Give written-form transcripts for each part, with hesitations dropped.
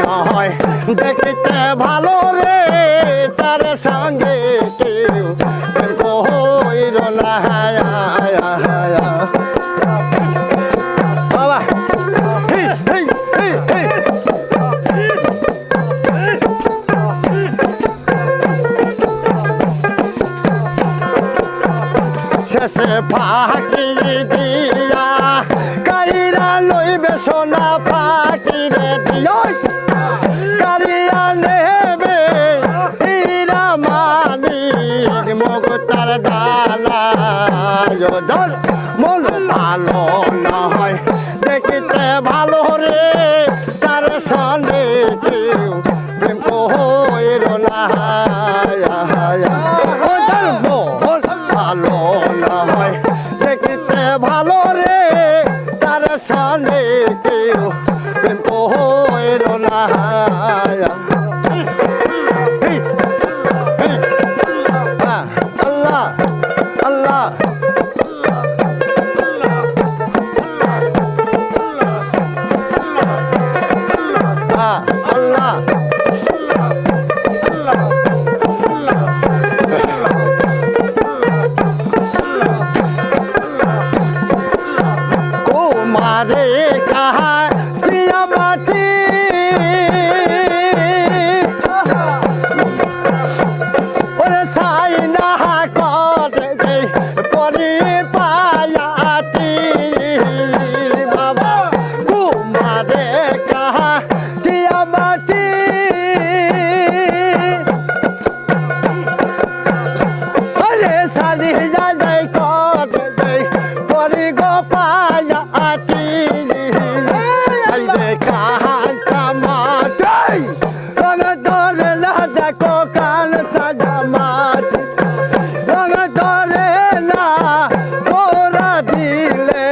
নয় দেখিতে ভালো রে তার সঙ্গে কেউ কইর না বাবা শেষে ফাঁকি দিয়া কাইরা লইবে সোনা ফাঁকি রে দিও কারিয়া নেবে হীরা মানি মুক্তার দানা ধর মন ভালো নয় দেখিতে ভালো রে তার সঙ্গে কেউ প্রেম কইর না ভালো নয় দেখিতে ভালো রে তার সঙ্গে কেউ প্রেম কইর না আল্লাহ আল্লাহ আল্লাহ কুমারে কাহা জিয়া মাটি ওরে সাই না করে দে পরি পায়াটি বাবা কুমারে কাহা জিয়া মাটি ওরে সালি যায় যায় করে দে পরি গো পায়াটি আই দে কাহা কামাটি রঙ ধরে না দেখো কান সাজা মাটি রঙ ধরে না ওরা দিলে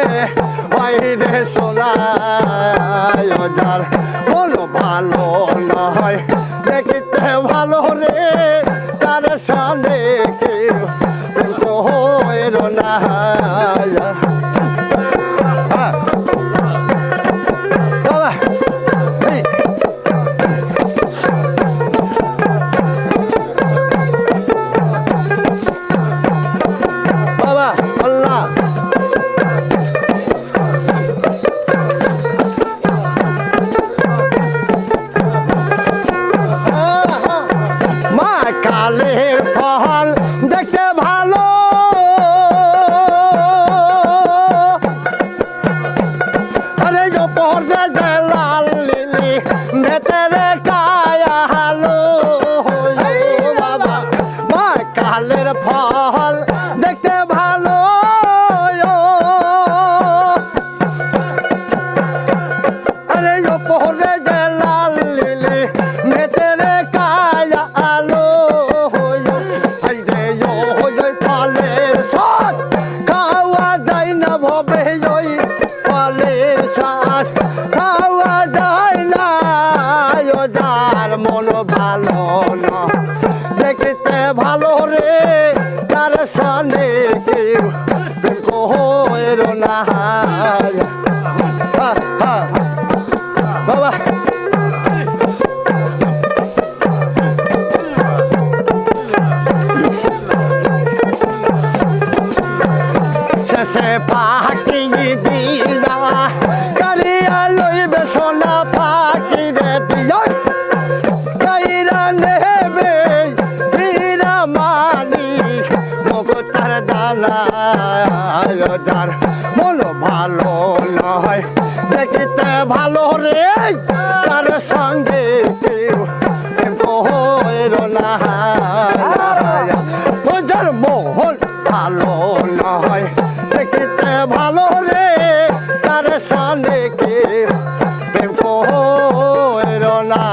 ওই রে সোনায় যার বলো ভালো নয় দেখিতে ভালো রে তার সামনে কেউ কইর না বাবা বাবা আল্লাহ মা কালের ফল দেখতে ভালো আরে পর্দে লাল লিলি ভেতরে কায়া হালো বাবা মা কালের ফল দেখতে ভালো আরে পর্দে লাল লিলি ভেতরে কায়া আলো আই যে ফলের সাথ খাওয়া যায় না ভবে ওই ফলের শ্বাস খাওয়া যায় না যার মন ভালো না দেখিতে ভালো রে তার সঙ্গে কেউ কইর না বাবা শেষে ফাঁকি দিয়া কারিয়া লইবে সোনা ফাঁকি রে দিও কাইরা নেবে হীরা মানি মুক্তার দানা যার মন ভালো নয় দেখিতে ভালো রে তার সঙ্গে কেউ কইর না যার মোহন ভালো নয় দেখিতে ভালো রে তার সঙ্গে কেউ কইর না।